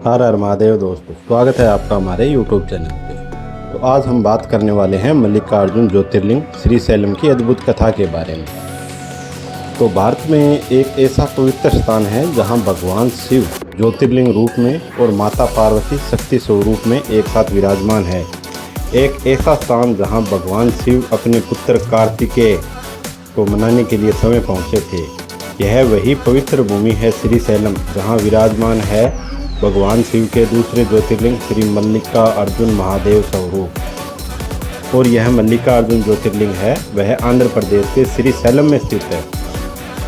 हर हर महादेव दोस्तों, स्वागत है आपका हमारे YouTube चैनल पे। तो आज हम बात करने वाले हैं मल्लिकार्जुन ज्योतिर्लिंग श्रीशैलम की अद्भुत कथा के बारे में। तो भारत में एक ऐसा पवित्र स्थान है जहां भगवान शिव ज्योतिर्लिंग रूप में और माता पार्वती शक्ति स्वरूप में एक साथ विराजमान है। एक ऐसा स्थान जहां भगवान शिव अपने पुत्र कार्तिकेय को मनाने के लिए समय पहुँचे थे। यह वही पवित्र भूमि है श्रीशैलम, जहाँ विराजमान है भगवान शिव के दूसरे ज्योतिर्लिंग श्री मल्लिकार्जुन महादेव स्वरूप। और यह मल्लिकार्जुन ज्योतिर्लिंग है वह आंध्र प्रदेश के श्रीशैलम में स्थित है।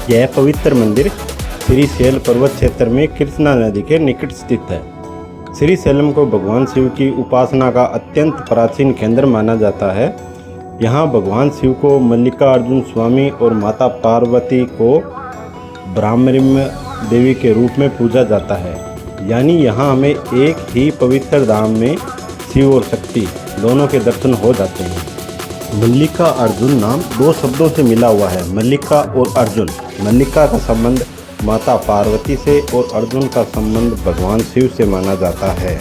यह पवित्र मंदिर श्रीशैल पर्वत क्षेत्र में कृष्णा नदी के निकट स्थित है। श्रीशैलम को भगवान शिव की उपासना का अत्यंत प्राचीन केंद्र माना जाता है। यहाँ भगवान शिव को मल्लिकार्जुन स्वामी और माता पार्वती को ब्राह्मणी देवी के रूप में पूजा जाता है। यानी यहाँ हमें एक ही पवित्र धाम में शिव और शक्ति दोनों के दर्शन हो जाते हैं। मल्लिका अर्जुन नाम दो शब्दों से मिला हुआ है, मल्लिका और अर्जुन। मल्लिका का संबंध माता पार्वती से और अर्जुन का संबंध भगवान शिव से माना जाता है।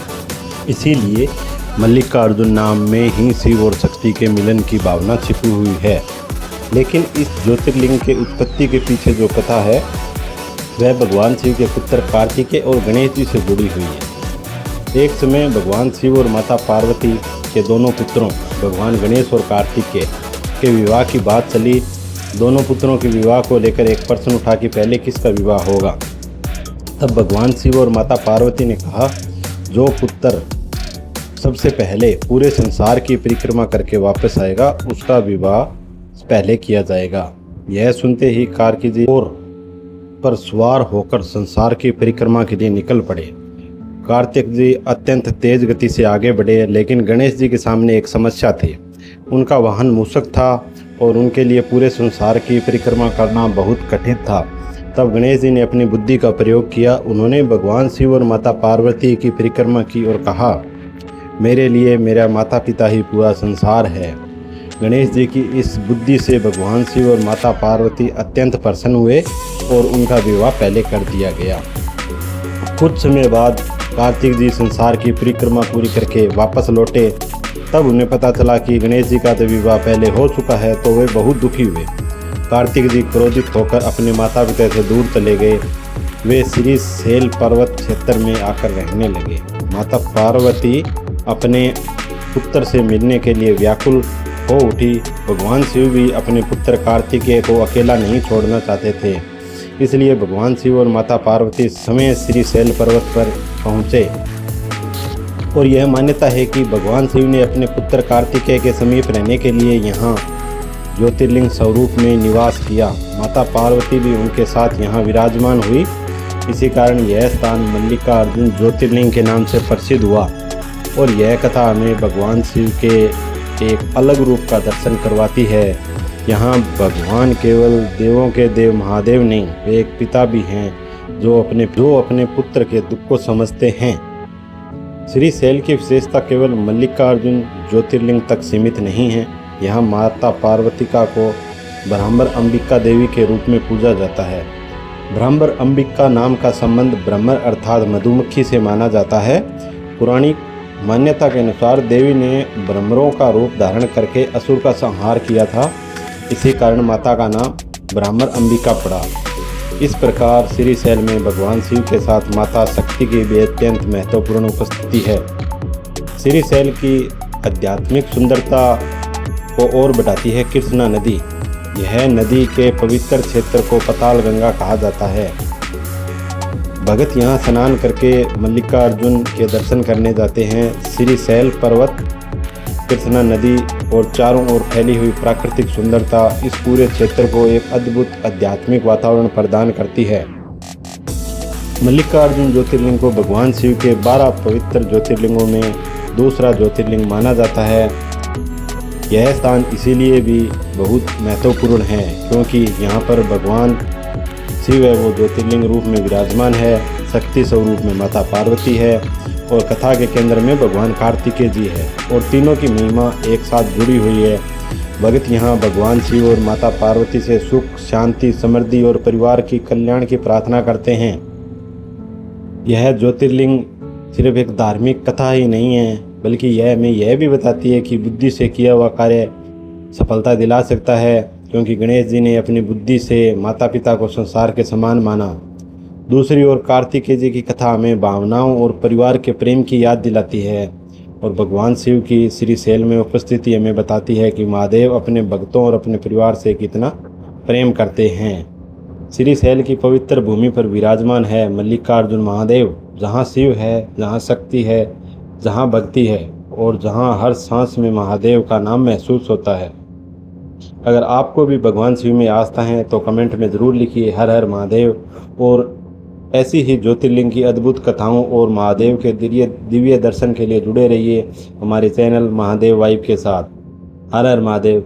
इसीलिए मल्लिकार्जुन नाम में ही शिव और शक्ति के मिलन की भावना छिपी हुई है। लेकिन इस ज्योतिर्लिंग के उत्पत्ति के पीछे जो कथा है वह भगवान शिव के पुत्र कार्तिकेय और गणेश जी से जुड़ी हुई है। एक समय भगवान शिव और माता पार्वती के दोनों पुत्रों भगवान गणेश और कार्तिकेय के विवाह की बात चली। दोनों पुत्रों के विवाह को लेकर एक प्रश्न उठा कि पहले किसका विवाह होगा। तब भगवान शिव और माता पार्वती ने कहा, जो पुत्र सबसे पहले पूरे संसार की परिक्रमा करके वापस आएगा उसका विवाह पहले किया जाएगा। यह सुनते ही कार्तिक जी और पर सवार होकर संसार की परिक्रमा के लिए निकल पड़े। कार्तिक जी अत्यंत तेज गति से आगे बढ़े, लेकिन गणेश जी के सामने एक समस्या थी। उनका वाहन मूषक था और उनके लिए पूरे संसार की परिक्रमा करना बहुत कठिन था। तब गणेश जी ने अपनी बुद्धि का प्रयोग किया। उन्होंने भगवान शिव और माता पार्वती की परिक्रमा की और कहा, मेरे लिए मेरा माता पिता ही पूरा संसार है। गणेश जी की इस बुद्धि से भगवान शिव और माता पार्वती अत्यंत प्रसन्न हुए और उनका विवाह पहले कर दिया गया। कुछ समय बाद कार्तिक जी संसार की परिक्रमा पूरी करके वापस लौटे। तब उन्हें पता चला कि गणेश जी का तो विवाह पहले हो चुका है, तो वे बहुत दुखी हुए। कार्तिक जी क्रोधित होकर अपने माता पिता से दूर चले गए। वे श्रीशैल पर्वत क्षेत्र में आकर रहने लगे। माता पार्वती अपने पुत्र से मिलने के लिए व्याकुल हो उठी। भगवान शिव भी अपने पुत्र कार्तिकेय को अकेला नहीं छोड़ना चाहते थे। इसलिए भगवान शिव और माता पार्वती समेत श्रीशैल पर्वत पर पहुँचे। और यह मान्यता है कि भगवान शिव ने अपने पुत्र कार्तिकेय के समीप रहने के लिए यहाँ ज्योतिर्लिंग स्वरूप में निवास किया। माता पार्वती भी उनके साथ यहाँ विराजमान हुई। इसी कारण यह स्थान मल्लिकार्जुन ज्योतिर्लिंग के नाम से प्रसिद्ध हुआ। और यह कथा हमें भगवान शिव के एक अलग रूप का दर्शन करवाती है। यहाँ भगवान केवल देवों के देव महादेव नहीं, वे एक पिता भी हैं जो अपने पुत्र के दुख को समझते हैं। श्रीशैल की विशेषता केवल मल्लिकार्जुन ज्योतिर्लिंग तक सीमित नहीं है। यहाँ माता पार्वतिका को ब्रह्मर अंबिका देवी के रूप में पूजा जाता है। ब्रह्मर अंबिका नाम का संबंध ब्रह्मर अर्थात मधुमक्खी से माना जाता है। पुरानी मान्यता के अनुसार देवी ने ब्रह्मरों का रूप धारण करके असुर का संहार किया था। इसी कारण माता का नाम ब्रह्मर अंबिका पड़ा। इस प्रकार श्रीशैल में भगवान शिव के साथ माता शक्ति की भी अत्यंत महत्वपूर्ण उपस्थिति है। श्रीशैल की आध्यात्मिक सुंदरता को और बढ़ाती है कृष्णा नदी। यह नदी के पवित्र क्षेत्र को पाताल गंगा कहा जाता है। भगत यहाँ स्नान करके मल्लिकार्जुन के दर्शन करने जाते हैं। श्रीशैल पर्वत, कृष्णा नदी और चारों ओर फैली हुई प्राकृतिक सुंदरता इस पूरे क्षेत्र को एक अद्भुत आध्यात्मिक वातावरण प्रदान करती है। मल्लिकार्जुन ज्योतिर्लिंग को भगवान शिव के 12 पवित्र ज्योतिर्लिंगों में दूसरा ज्योतिर्लिंग माना जाता है। यह स्थान इसीलिए भी बहुत महत्वपूर्ण है क्योंकि यहाँ पर भगवान शिव है वो ज्योतिर्लिंग रूप में विराजमान है। शक्ति स्वरूप में माता पार्वती है और कथा के केंद्र में भगवान कार्तिकेय जी है और तीनों की महिमा एक साथ जुड़ी हुई है। भगत यहाँ भगवान शिव और माता पार्वती से सुख, शांति, समृद्धि और परिवार की कल्याण की प्रार्थना करते हैं। यह ज्योतिर्लिंग सिर्फ एक धार्मिक कथा ही नहीं है, बल्कि यह हमें यह भी बताती है कि बुद्धि से किया हुआ कार्य सफलता दिला सकता है, क्योंकि गणेश जी ने अपनी बुद्धि से माता पिता को संसार के समान माना। दूसरी ओर कार्तिकेय जी की कथा हमें भावनाओं और परिवार के प्रेम की याद दिलाती है, और भगवान शिव की श्रीशैल में उपस्थिति हमें बताती है कि महादेव अपने भक्तों और अपने परिवार से कितना प्रेम करते हैं। श्रीशैल की पवित्र भूमि पर विराजमान है मल्लिकार्जुन महादेव, जहाँ शिव है, जहाँ शक्ति है, जहाँ भक्ति है, और जहाँ हर सांस में महादेव का नाम महसूस होता है। अगर आपको भी भगवान शिव में आस्था है तो कमेंट में ज़रूर लिखिए हर हर महादेव, और ऐसी ही ज्योतिर्लिंग की अद्भुत कथाओं और महादेव के दिव्य दर्शन के लिए जुड़े रहिए हमारे चैनल महादेव वाइब के साथ। हर हर महादेव।